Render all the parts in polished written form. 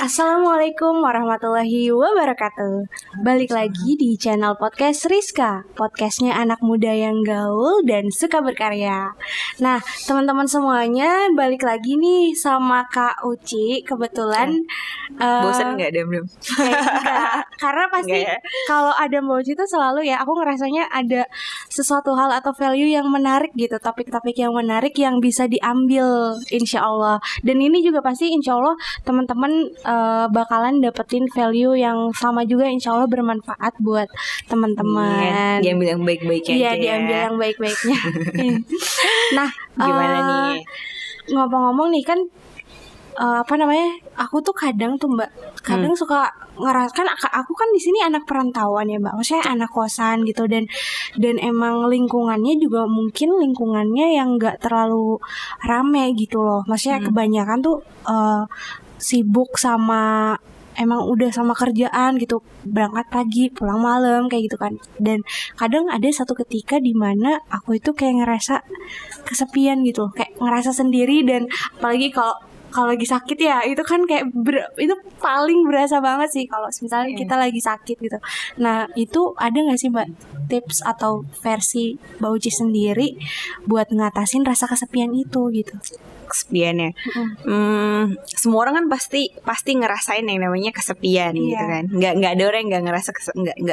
Assalamualaikum warahmatullahi wabarakatuh. Balik lagi di channel podcast Rizka, podcastnya anak muda yang gaul dan suka berkarya. Nah, teman-teman semuanya, balik lagi nih sama Kak Uci. Kebetulan bosen nggak Dem? enggak, karena pasti ya? kalau ada Mbak Uci itu selalu ya, aku ngerasanya ada sesuatu hal atau value yang menarik gitu, topik-topik yang menarik yang bisa diambil insya Allah. Dan ini juga pasti insya Allah teman-teman bakalan dapetin value yang sama juga, insya Allah bermanfaat buat teman-teman. Diambil yang baik-baiknya Iya, aja diambil ya. yang baik-baiknya. Nah, Gimana nih? ngomong-ngomong nih kan, aku tuh kadang tuh Mbak, suka ngerasakan, aku kan di sini anak perantauan ya Mbak, maksudnya anak kosan gitu, dan emang lingkungannya juga mungkin lingkungannya yang nggak terlalu rame gitu loh, maksudnya kebanyakan tuh sibuk sama emang udah sama kerjaan gitu, berangkat pagi pulang malam kayak gitu kan. Dan kadang ada satu ketika di mana aku itu kayak ngerasa kesepian gitu, kayak ngerasa sendiri. Dan apalagi kalau lagi sakit ya, itu kan kayak itu paling berasa banget sih kalau misalnya kita lagi sakit gitu. Nah, itu ada nggak sih Mbak tips atau versi Mbak Uci sendiri buat ngatasin rasa kesepian itu gitu? Kesepian ya. Semua orang kan pasti ngerasain yang namanya kesepian gitu kan. Nggak ada orang yang nggak ngerasa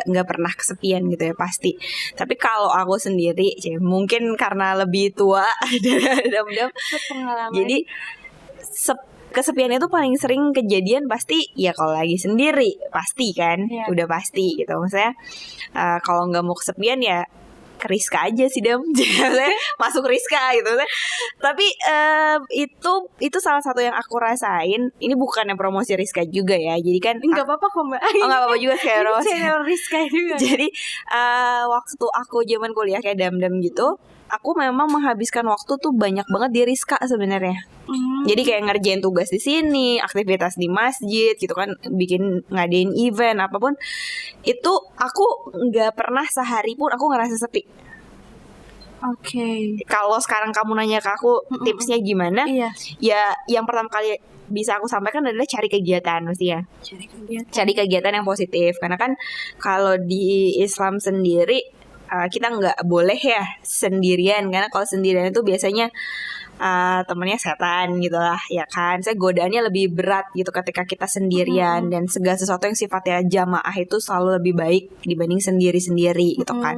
nggak pernah kesepian gitu ya, pasti. Tapi kalau aku sendiri, mungkin karena lebih tua Dam, jadi kesepian itu paling sering kejadian pasti ya kalau lagi sendiri, pasti kan, udah pasti gitu. Maksudnya kalau nggak mau kesepian ya ke Rizka aja sih Dam, masuk Rizka gitu. Tapi itu salah satu yang aku rasain. Ini bukannya promosi Rizka juga ya, jadi kan nggak apa-apa kok Mbak. Oh nggak apa-apa juga kayak promosi Rizka juga. Jadi waktu aku zaman kuliah kayak Dam gitu, aku memang menghabiskan waktu tuh banyak banget di Rizka sebenarnya. Jadi kayak ngerjain tugas di sini, aktivitas di masjid gitu kan, ngadain event apapun. Itu aku nggak pernah sehari pun aku ngerasa sepi. Oke. Kalau sekarang kamu nanya ke aku tipsnya gimana? Ya yang pertama kali bisa aku sampaikan adalah cari kegiatan mestinya. Cari kegiatan yang positif. Karena kan kalau di Islam sendiri kita nggak boleh ya sendirian, karena kalau sendirian itu biasanya temennya setan gitu lah ya kan. Saya godaannya lebih berat gitu ketika kita sendirian, dan segala sesuatu yang sifatnya jamaah itu selalu lebih baik dibanding sendiri-sendiri gitu kan.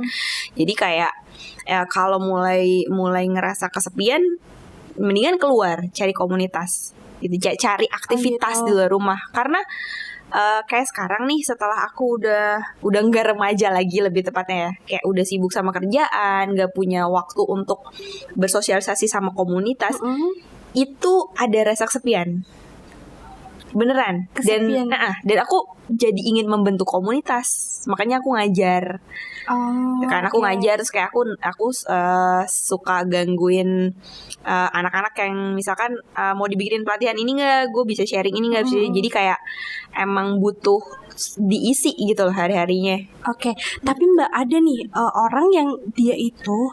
Jadi kayak kalau mulai ngerasa kesepian, mendingan keluar, cari komunitas gitu, cari aktivitas di luar rumah. Karena kayak sekarang nih, setelah aku udah nggak remaja lagi, lebih tepatnya ya, kayak udah sibuk sama kerjaan, nggak punya waktu untuk bersosialisasi sama komunitas, itu ada rasa kesepian beneran. Dan aku jadi ingin membentuk komunitas, makanya aku ngajar. Karena aku ngajar, terus kayak aku suka gangguin anak-anak yang misalkan mau dibikinin pelatihan ini nggak, gue bisa sharing ini nggak, bisa. Jadi kayak emang butuh diisi gitu loh hari-harinya. Oke. Tapi Mbak, ada nih orang yang dia itu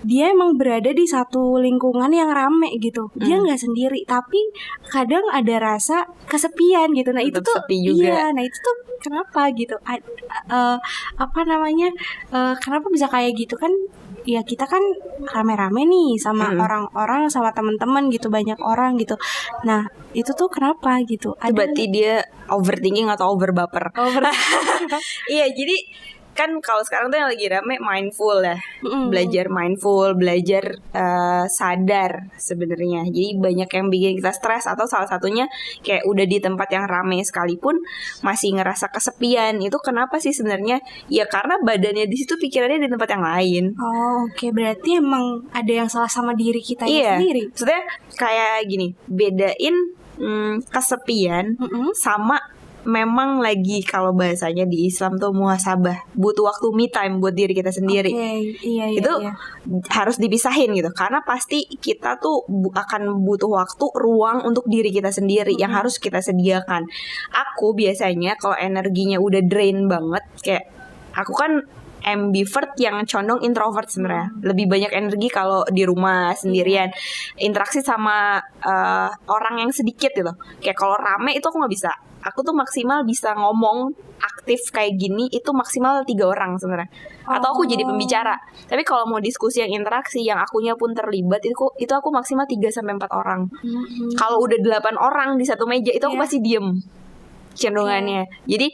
dia emang berada di satu lingkungan yang rame gitu. Dia nggak sendiri, tapi kadang ada rasa kesepian gitu. Nah, itu tuh sepi juga. Iya, nah itu tuh kenapa gitu? Kenapa bisa kayak gitu kan? Ya kita kan rame-rame nih sama orang-orang, sama teman-teman gitu, banyak orang gitu. Nah, itu tuh kenapa gitu? Berarti dia overthinking atau overbaper? Iya, jadi kan kalau sekarang tuh yang lagi rame mindful ya, belajar mindful, belajar sadar sebenarnya. Jadi banyak yang bikin kita stres, atau salah satunya kayak udah di tempat yang rame sekalipun masih ngerasa kesepian. Itu kenapa sih sebenarnya? Ya karena badannya di situ, pikirannya di tempat yang lain. Oke, berarti emang ada yang salah sama diri kita sendiri. Maksudnya kayak gini, bedain kesepian sama memang lagi, kalau bahasanya di Islam tuh muhasabah, butuh waktu me time buat diri kita sendiri. Itu harus dipisahin gitu, karena pasti kita tuh akan butuh waktu, ruang untuk diri kita sendiri yang harus kita sediakan. Aku biasanya kalau energinya udah drain banget, kayak aku kan ambivert yang condong introvert sebenarnya. Lebih banyak energi kalau di rumah sendirian. Interaksi sama orang yang sedikit gitu. Kayak kalau rame itu aku nggak bisa. Aku tuh maksimal bisa ngomong aktif kayak gini itu maksimal 3 orang sebenarnya. Atau aku jadi pembicara. Tapi kalau mau diskusi yang interaksi yang akunya pun terlibat itu aku maksimal 3 sampai 4 orang. Kalau udah 8 orang di satu meja itu aku pasti diem cenderungannya. Jadi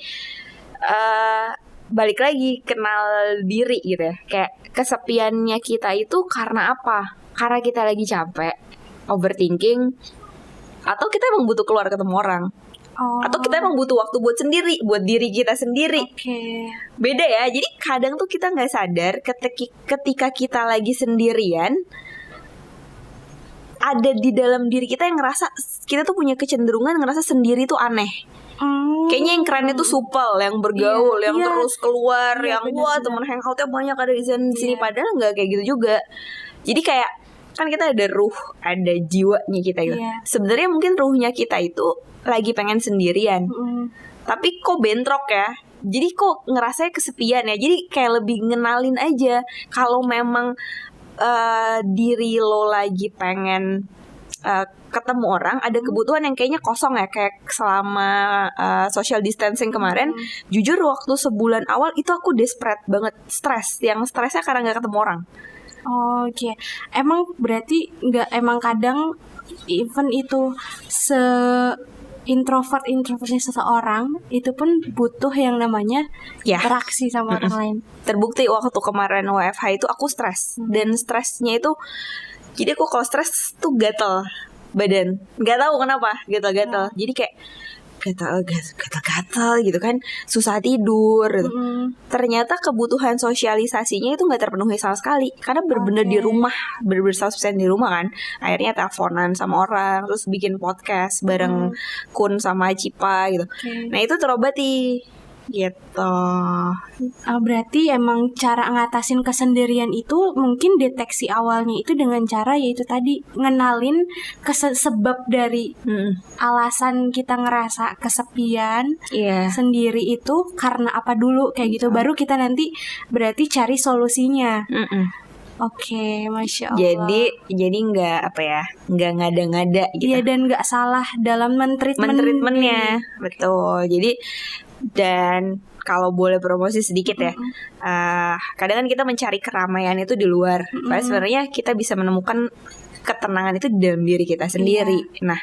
balik lagi kenal diri gitu ya. Kayak kesepiannya kita itu karena apa? Karena kita lagi capek, overthinking, atau kita emang butuh keluar ketemu orang. Atau kita emang butuh waktu buat sendiri, buat diri kita sendiri. Beda ya. Jadi kadang tuh kita nggak sadar ketika kita lagi sendirian, ada di dalam diri kita yang ngerasa kita tuh punya kecenderungan ngerasa sendiri tuh aneh. Kayaknya yang kerennya tuh supel, yang bergaul, yang terus keluar, yang wah temen hangoutnya banyak ada di sini. Padahal nggak kayak gitu juga. Jadi kayak kan kita ada ruh, ada jiwanya kita gitu. Sebenarnya mungkin ruhnya kita itu lagi pengen sendirian, tapi kok bentrok ya. Jadi kok ngerasanya kesepian ya. Jadi kayak lebih ngenalin aja kalau memang diri lo lagi pengen ketemu orang, ada kebutuhan yang kayaknya kosong ya. Kayak selama social distancing kemarin, jujur waktu sebulan awal itu aku desperate banget, stres. Yang stresnya karena gak ketemu orang. Oke. Emang berarti emang kadang even itu introvertnya seseorang itu pun butuh yang namanya interaksi sama orang lain. Terbukti waktu kemarin WFH itu aku stres. Dan stresnya itu, jadi aku kalau stres tuh gatel badan, nggak tahu kenapa gatel. Jadi kayak gatal gitu kan, susah tidur gitu. Ternyata kebutuhan sosialisasinya itu nggak terpenuhi sama sekali karena bener-bener di rumah, bener-bener 100% di rumah kan. Akhirnya teleponan sama orang, terus bikin podcast bareng Kun sama Cipa gitu. Nah itu terobati gitu. Berarti emang cara ngatasin kesendirian itu mungkin deteksi awalnya itu dengan cara yaitu tadi ngenalin sebab dari alasan kita ngerasa kesepian sendiri itu karena apa dulu kayak gitu. Baru kita nanti berarti cari solusinya. Oke, Masya Allah. Jadi nggak nggak ngada-ngada gitu. Iya, dan nggak salah dalam mentreatmentnya. Betul. Jadi dan kalau boleh promosi sedikit ya, kadang kan kita mencari keramaian itu di luar. Padahal sebenarnya kita bisa menemukan ketenangan itu di dalam diri kita sendiri. Nah,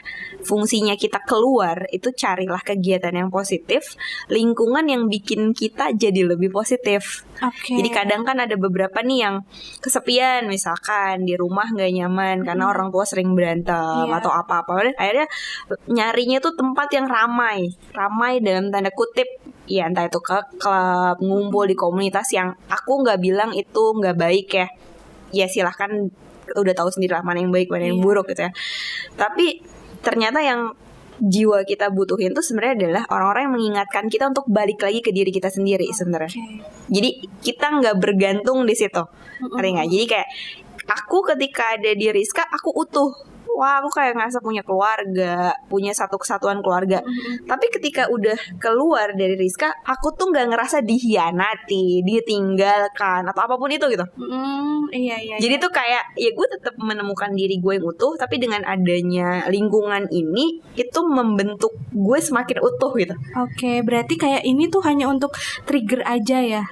fungsinya kita keluar itu carilah kegiatan yang positif, lingkungan yang bikin kita jadi lebih positif. Jadi kadang kan ada beberapa nih yang kesepian, misalkan di rumah nggak nyaman karena orang tua sering berantem atau apa-apa. Akhirnya nyarinya tuh tempat yang ramai dalam tanda kutip. Ya entah itu ke klub, ngumpul di komunitas yang aku nggak bilang itu nggak baik ya. Ya silahkan, udah tahu sendiri lah mana yang baik mana yang buruk gitu ya. Tapi ternyata yang jiwa kita butuhin tuh sebenarnya adalah orang-orang yang mengingatkan kita untuk balik lagi ke diri kita sendiri sebenarnya. Jadi kita nggak bergantung di situ, ngerti nggak? Jadi kayak aku ketika ada di Rizka aku utuh. Wah, aku kayak ngerasa punya keluarga, punya satu kesatuan keluarga. Tapi ketika udah keluar dari Rizka, aku tuh nggak ngerasa dihianati, ditinggalkan atau apapun itu gitu. Jadi tuh kayak ya gue tetap menemukan diri gue yang utuh, tapi dengan adanya lingkungan ini itu membentuk gue semakin utuh gitu. Oke, berarti kayak ini tuh hanya untuk trigger aja ya.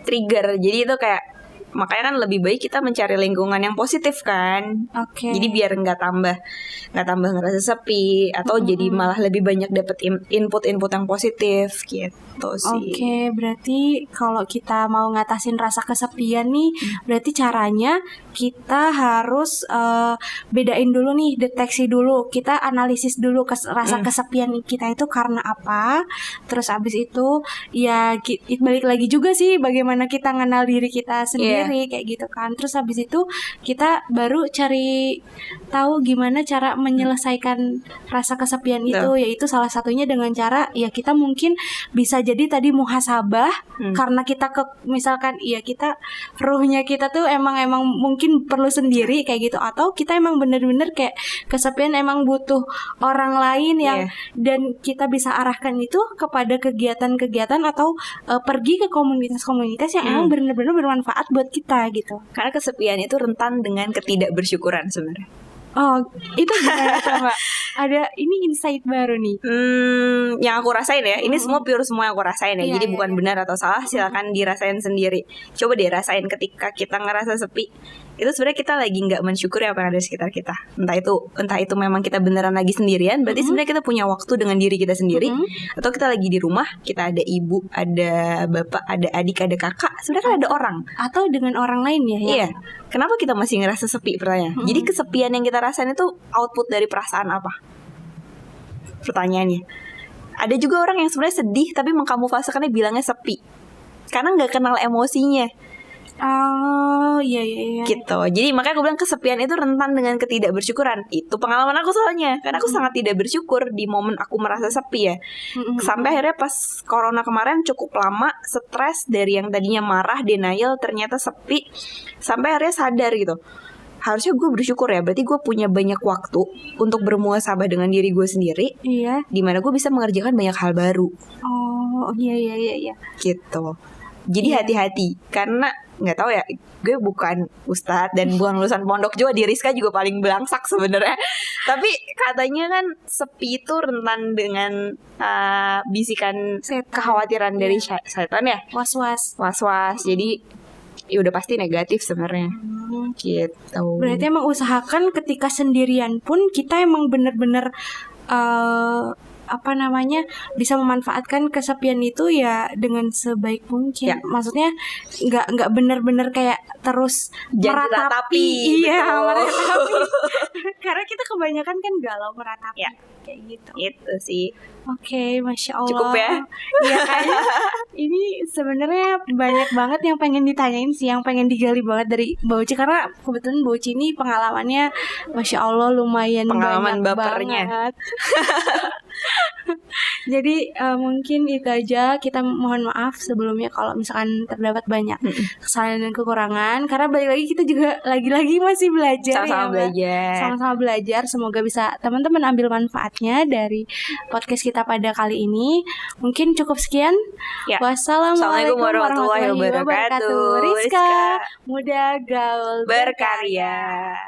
Trigger, jadi itu kayak makanya kan lebih baik kita mencari lingkungan yang positif kan. Jadi biar nggak tambah ngerasa sepi atau jadi malah lebih banyak dapet input yang positif gitu sih. Berarti kalau kita mau ngatasin rasa kesepian nih, berarti caranya kita harus bedain dulu nih, deteksi dulu, kita analisis dulu rasa kesepian kita itu karena apa. Terus abis itu ya balik lagi juga sih bagaimana kita kenal diri kita sendiri. sendiri kayak gitu kan. Terus habis itu kita baru cari tahu gimana cara menyelesaikan rasa kesepian itu, yaitu salah satunya dengan cara ya kita mungkin bisa jadi tadi muhasabah karena kita misalkan ya kita ruhnya kita tuh emang mungkin perlu sendiri kayak gitu, atau kita emang bener-bener kayak kesepian emang butuh orang lain yang dan kita bisa arahkan itu kepada kegiatan-kegiatan atau pergi ke komunitas-komunitas yang emang benar-benar bermanfaat buat kita gitu. Karena kesepian itu rentan dengan ketidakbersyukuran sebenarnya. Oh, itu gimana coba? Ada ini insight baru nih. Yang aku rasain ya, ini semua yang aku rasain ya. Jadi bukan benar atau salah, silakan dirasain sendiri. Coba deh rasain ketika kita ngerasa sepi. Itu sebenarnya kita lagi nggak mensyukuri apa yang ada di sekitar kita. Entah itu memang kita beneran lagi sendirian, berarti sebenarnya kita punya waktu dengan diri kita sendiri. Atau kita lagi di rumah, kita ada ibu, ada bapak, ada adik, ada kakak. Sebenarnya kan ada orang. Atau dengan orang lain ya. Iya. Kenapa kita masih ngerasa sepi pertanyaan? Jadi kesepian yang kita rasain itu output dari perasaan apa? Pertanyaannya. Ada juga orang yang sebenarnya sedih tapi mengkamuflasekannya bilangnya sepi. Karena nggak kenal emosinya. Oh iya. Gitu. Jadi makanya aku bilang kesepian itu rentan dengan ketidakbersyukuran. Itu pengalaman aku soalnya. Karena aku sangat tidak bersyukur di momen aku merasa sepi ya. Sampai akhirnya pas corona kemarin cukup lama stres dari yang tadinya marah, denial, ternyata sepi. Sampai akhirnya sadar gitu. Harusnya gue bersyukur ya. Berarti gue punya banyak waktu untuk bermuhasabah dengan diri gue sendiri. Iya. Dimana gue bisa mengerjakan banyak hal baru. Oh iya. Gitu. Jadi hati-hati. Karena nggak tahu ya, gue bukan ustadz dan bukan lulusan pondok juga, di Rizka juga paling belangsak sebenarnya. Tapi katanya kan sepi itu rentan dengan bisikan kekhawatiran dari setan ya, was-was. Jadi ya udah pasti negatif sebenarnya. Gitu. Berarti emang usahakan ketika sendirian pun kita emang bener-bener bisa memanfaatkan kesepian itu ya dengan sebaik mungkin. Maksudnya nggak benar-benar kayak terus meratapi. Iya, meratapi. Karena kita kebanyakan kan galau meratapi kayak gitu. Itu sih. Oke, Masya Allah. Cukup ya. Iya kayaknya ini sebenarnya banyak banget yang pengen ditanyain sih, yang pengen digali banget dari Mbak Uci, karena kebetulan Mbak Uci ini pengalamannya Masya Allah lumayan pengalaman banyak bapernya banget. Jadi mungkin itu aja. Kita mohon maaf sebelumnya kalau misalkan terdapat banyak kesalahan dan kekurangan, karena balik lagi kita juga lagi-lagi masih belajar. Sama-sama belajar. Semoga bisa teman-teman ambil manfaatnya dari podcast kita pada kali ini. Mungkin cukup sekian. Wassalamualaikum warahmatullahi wabarakatuh. Rizka, muda gaul berkarya.